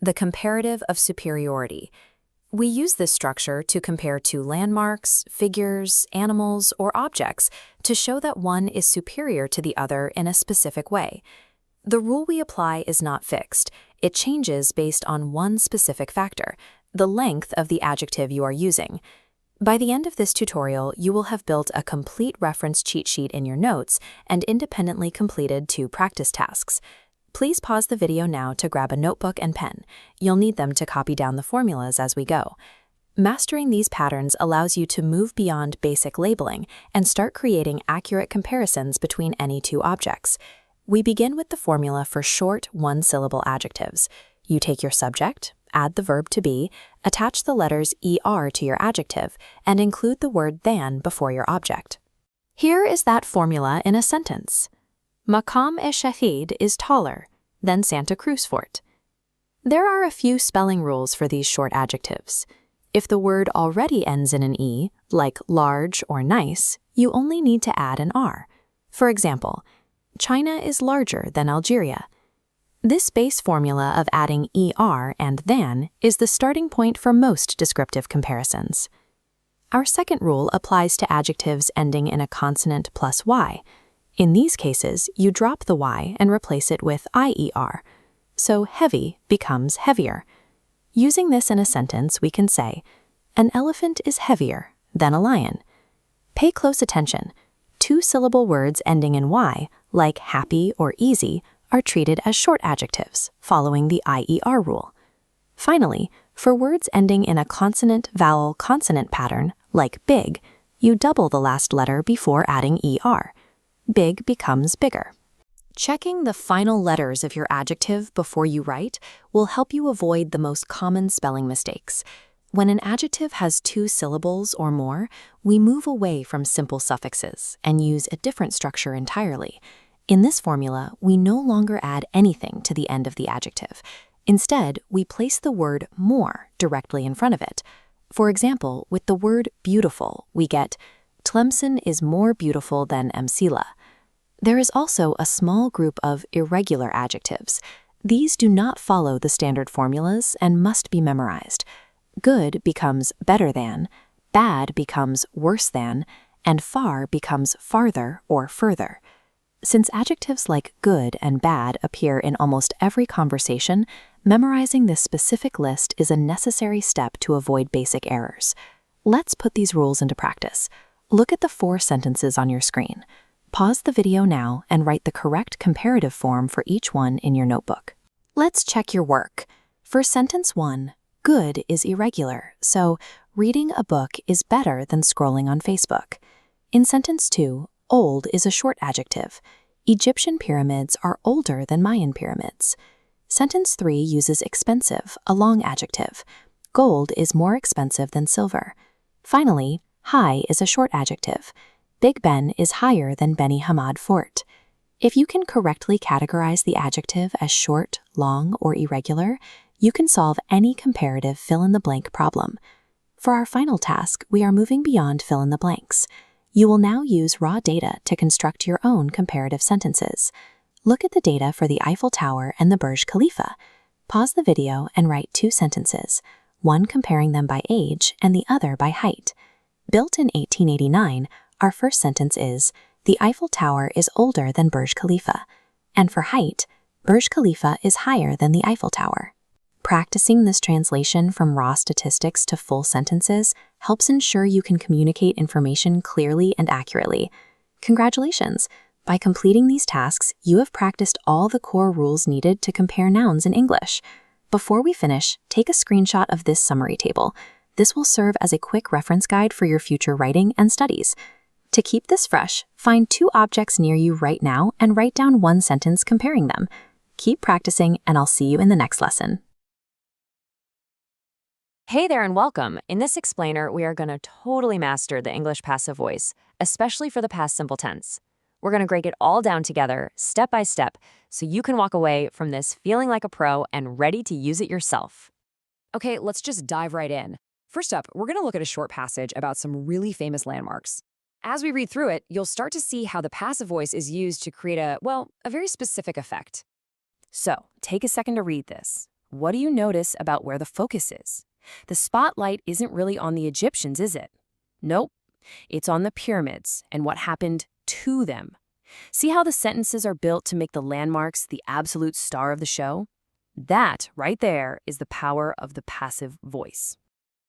the comparative of superiority. We use this structure to compare two landmarks, figures, animals, or objects to show that one is superior to the other in a specific way. The rule we apply is not fixed. It changes based on one specific factor, the length of the adjective you are using. By the end of this tutorial, you will have built a complete reference cheat sheet in your notes and independently completed 2 practice tasks. Please pause the video now to grab a notebook and pen. You'll need them to copy down the formulas as we go. Mastering these patterns allows you to move beyond basic labeling and start creating accurate comparisons between any 2 objects. We begin with the formula for short, one-syllable adjectives. You take your subject, add the verb to be, attach the letters er to your adjective, and include the word than before your object. Here is that formula in a sentence. Maqam-e-Shahid is taller than Santa Cruz Fort. There are a few spelling rules for these short adjectives. If the word already ends in an E, like large or nice, you only need to add an R. For example, China is larger than Algeria. This base formula of adding er and than is the starting point for most descriptive comparisons. Our second rule applies to adjectives ending in a consonant plus y. In these cases, you drop the y and replace it with ier. So heavy becomes heavier. Using this in a sentence, we can say, an elephant is heavier than a lion. Pay close attention. 2-syllable words ending in y, like happy or easy, are treated as short adjectives, following the IER rule. Finally, for words ending in a consonant-vowel-consonant pattern, like big, you double the last letter before adding ER. Big becomes bigger. Checking the final letters of your adjective before you write will help you avoid the most common spelling mistakes. When an adjective has 2 syllables or more, we move away from simple suffixes and use a different structure entirely. In this formula, we no longer add anything to the end of the adjective. Instead, we place the word more directly in front of it. For example, with the word beautiful, we get Tlemcen is more beautiful than Msila. There is also a small group of irregular adjectives. These do not follow the standard formulas and must be memorized. Good becomes better than, bad becomes worse than, and far becomes farther or further. Since adjectives like good and bad appear in almost every conversation, memorizing this specific list is a necessary step to avoid basic errors. Let's put these rules into practice. Look at the 4 sentences on your screen. Pause the video now and write the correct comparative form for each one in your notebook. Let's check your work. For sentence 1, good is irregular, so reading a book is better than scrolling on Facebook. In sentence 2, old is a short adjective. Egyptian pyramids are older than Mayan pyramids. Sentence 3 uses expensive, a long adjective. Gold is more expensive than silver. Finally, high is a short adjective. Big Ben is higher than Beni Hammad Fort. If you can correctly categorize the adjective as short, long, or irregular, you can solve any comparative fill-in-the-blank problem. For our final task, we are moving beyond fill-in-the-blanks. You will now use raw data to construct your own comparative sentences. Look at the data for the Eiffel Tower and the Burj Khalifa. Pause the video and write 2 sentences, one comparing them by age and the other by height. Built in 1889, our first sentence is, the Eiffel Tower is older than Burj Khalifa. And for height, Burj Khalifa is higher than the Eiffel Tower. Practicing this translation from raw statistics to full sentences helps ensure you can communicate information clearly and accurately. Congratulations! By completing these tasks, you have practiced all the core rules needed to compare nouns in English. Before we finish, take a screenshot of this summary table. This will serve as a quick reference guide for your future writing and studies. To keep this fresh, find 2 objects near you right now and write down 1 sentence comparing them. Keep practicing, and I'll see you in the next lesson. Hey there and welcome. In this explainer, we are going to totally master the English passive voice, especially for the past simple tense. We're going to break it all down together, step by step, so you can walk away from this feeling like a pro and ready to use it yourself. Okay, let's just dive right in. First up, we're going to look at a short passage about some really famous landmarks. As we read through it, you'll start to see how the passive voice is used to create a very specific effect. So, take a second to read this. what do you notice about where the focus is? The spotlight isn't really on the Egyptians, is it? Nope. It's on the pyramids and what happened to them. See how the sentences are built to make the landmarks the absolute star of the show? That, right there, is the power of the passive voice.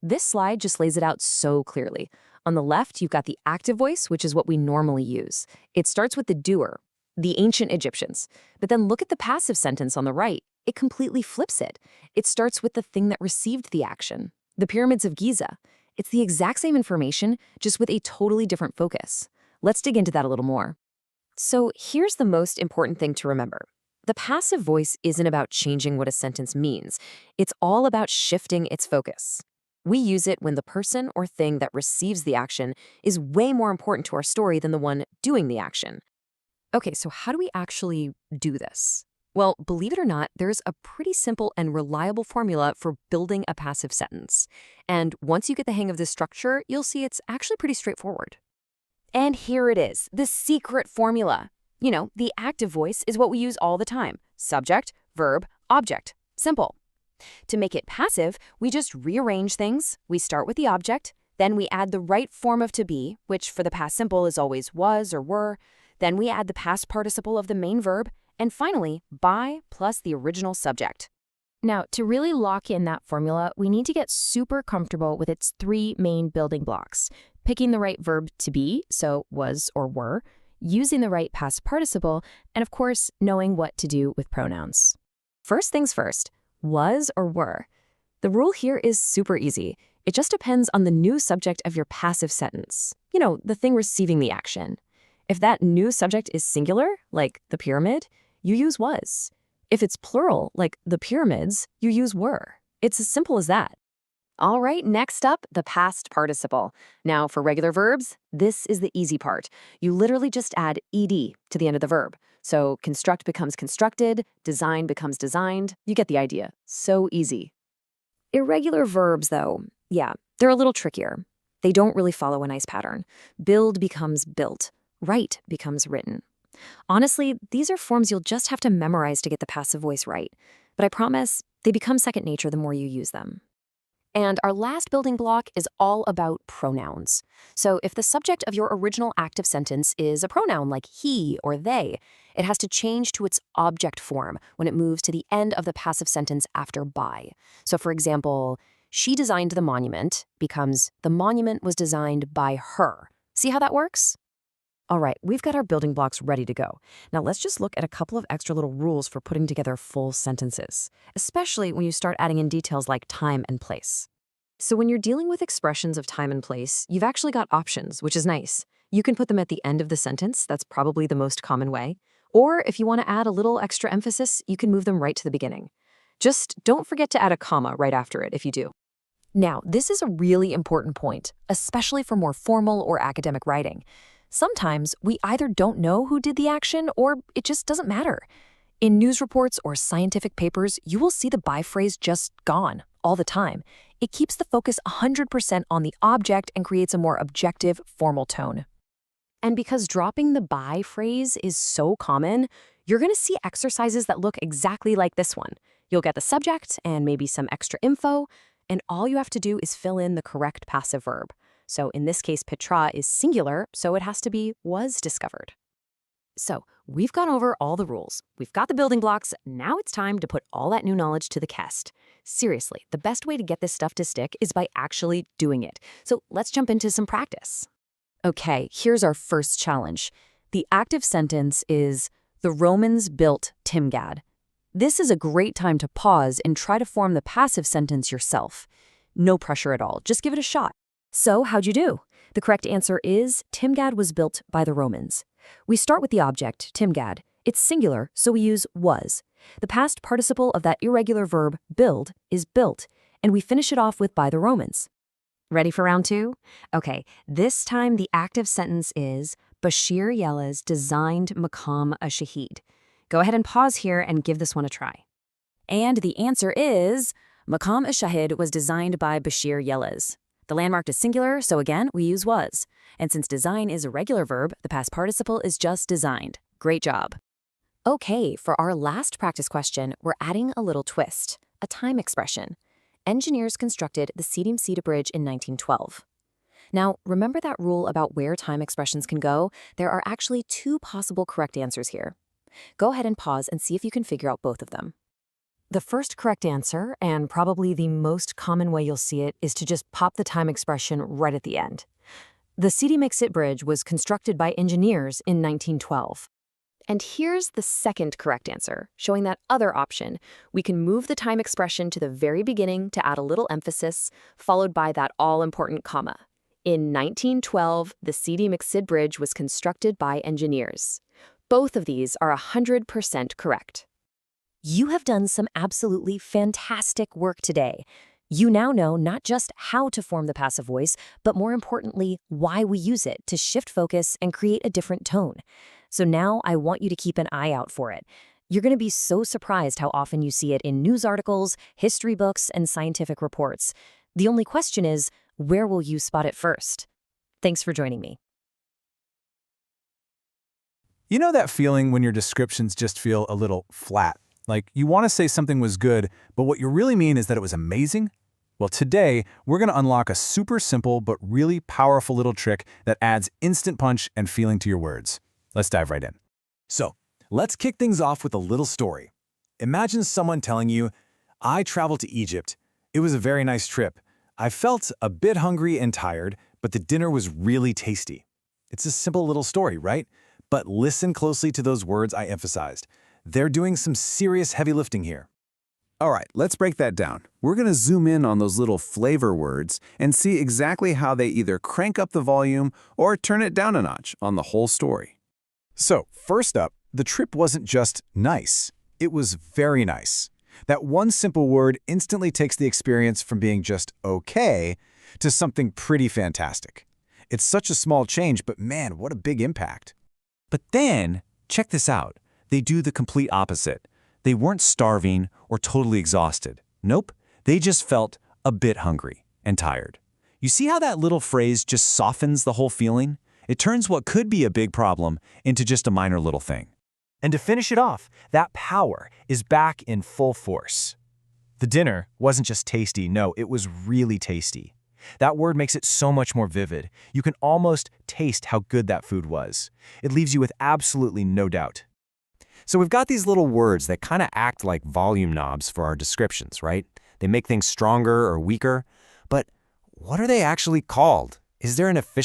This slide just lays it out so clearly. On the left, you've got the active voice, which is what we normally use. It starts with the doer, the ancient Egyptians. But then look at the passive sentence on the right. It completely flips it. It starts with the thing that received the action, the pyramids of Giza. It's the exact same information, just with a totally different focus. Let's dig into that a little more. So here's the most important thing to remember. The passive voice isn't about changing what a sentence means. It's all about shifting its focus. We use it when the person or thing that receives the action is way more important to our story than the one doing the action. Okay, so how do we actually do this? Well, believe it or not, there's a pretty simple and reliable formula for building a passive sentence. And once you get the hang of this structure, you'll see it's actually pretty straightforward. And here it is, the secret formula. You know, the active voice is what we use all the time. Subject, verb, object. Simple. To make it passive, we just rearrange things. We start with the object, then we add the right form of to be, which for the past simple is always was or were. Then we add the past participle of the main verb, and finally, by plus the original subject. Now, to really lock in that formula, we need to get super comfortable with its three main building blocks. Picking the right verb to be, so was or were, using the right past participle, and of course, knowing what to do with pronouns. First things first, was or were. The rule here is super easy. It just depends on the new subject of your passive sentence. You know, the thing receiving the action. If that new subject is singular, like the pyramid, you use was. If it's plural, like the pyramids, you use were. It's as simple as that. All right, next up, the past participle. Now, for regular verbs, this is the easy part. You literally just add ed to the end of the verb. So construct becomes constructed, design becomes designed. You get the idea. So easy. Irregular verbs, though, yeah, they're a little trickier. They don't really follow a nice pattern. Build becomes built. Write becomes written. Honestly, these are forms you'll just have to memorize to get the passive voice right. But I promise, they become second nature the more you use them. And our last building block is all about pronouns. So if the subject of your original active sentence is a pronoun like he or they, it has to change to its object form when it moves to the end of the passive sentence after by. So for example, she designed the monument becomes the monument was designed by her. See how that works? All right, we've got our building blocks ready to go. Now let's just look at a couple of extra little rules for putting together full sentences, especially when you start adding in details like time and place. So when you're dealing with expressions of time and place, you've actually got options, which is nice. You can put them at the end of the sentence. That's probably the most common way. Or if you want to add a little extra emphasis, you can move them right to the beginning. Just don't forget to add a comma right after it if you do. Now, this is a really important point, especially for more formal or academic writing. Sometimes we either don't know who did the action or it just doesn't matter. In news reports or scientific papers, you will see the by phrase just gone all the time. It keeps the focus 100% on the object and creates a more objective, formal tone. And because dropping the by phrase is so common, you're going to see exercises that look exactly like this one. You'll get the subject and maybe some extra info, and all you have to do is fill in the correct passive verb. So in this case, Petra is singular, so it has to be was discovered. So we've gone over all the rules. We've got the building blocks. Now it's time to put all that new knowledge to the test. Seriously, the best way to get this stuff to stick is by actually doing it. So let's jump into some practice. Okay, here's our first challenge. The active sentence is, the Romans built Timgad. This is a great time to pause and try to form the passive sentence yourself. No pressure at all. Just give it a shot. So, how'd you do? The correct answer is, Timgad was built by the Romans. We start with the object, Timgad. It's singular, so we use was. The past participle of that irregular verb, build, is built, and we finish it off with by the Romans. Ready for round two? Okay, this time the active sentence is, Bashir Yelaz designed Maqam ash-Shahid. Go ahead and pause here and give this one a try. And the answer is, Maqam ash-Shahid was designed by Bashir Yelaz. The landmark is singular, so again, we use was. And since design is a regular verb, the past participle is just designed. Great job. Okay, for our last practice question, we're adding a little twist. a time expression. Engineers constructed the Seeding-Cedar Bridge in 1912. Now, remember that rule about where time expressions can go? There are actually two possible correct answers here. Go ahead and pause and see if you can figure out both of them. The first correct answer, and probably the most common way you'll see it, is to just pop the time expression right at the end. The Seeding-Cedar Bridge was constructed by engineers in 1912. And here's the second correct answer, showing that other option. We can move the time expression to the very beginning to add a little emphasis, followed by that all-important comma. In 1912, the Seeding-Cedar Bridge was constructed by engineers. Both of these are 100% correct. You have done some absolutely fantastic work today. You now know not just how to form the passive voice, but more importantly, why we use it to shift focus and create a different tone. So now I want you to keep an eye out for it. You're going to be so surprised how often you see it in news articles, history books, and scientific reports. The only question is, where will you spot it first? Thanks for joining me. You know that feeling when your descriptions just feel a little flat? Like you want to say something was good, but what you really mean is that it was amazing? Well, today, we're going to unlock a super simple but really powerful little trick that adds instant punch and feeling to your words. Let's dive right in. So, let's kick things off with a little story. Imagine someone telling you, I traveled to Egypt. It was a very nice trip. I felt a bit hungry and tired, but the dinner was really tasty. It's a simple little story, right? But listen closely to those words I emphasized. They're doing some serious heavy lifting here. All right, let's break that down. We're going to zoom in on those little flavor words and see exactly how they either crank up the volume or turn it down a notch on the whole story. So, first up, the trip wasn't just nice. It was very nice. That one simple word instantly takes the experience from being just okay to something pretty fantastic. It's such a small change, but man, what a big impact. But then, check this out. They do the complete opposite. They weren't starving or totally exhausted. Nope, they just felt a bit hungry and tired. You see how that little phrase just softens the whole feeling? It turns what could be a big problem into just a minor little thing. And to finish it off, that power is back in full force. The dinner wasn't just tasty, no, it was really tasty. That word makes it so much more vivid. You can almost taste how good that food was. It leaves you with absolutely no doubt. So we've got these little words that kind of act like volume knobs for our descriptions, right? They make things stronger or weaker. But what are they actually called? Is there an official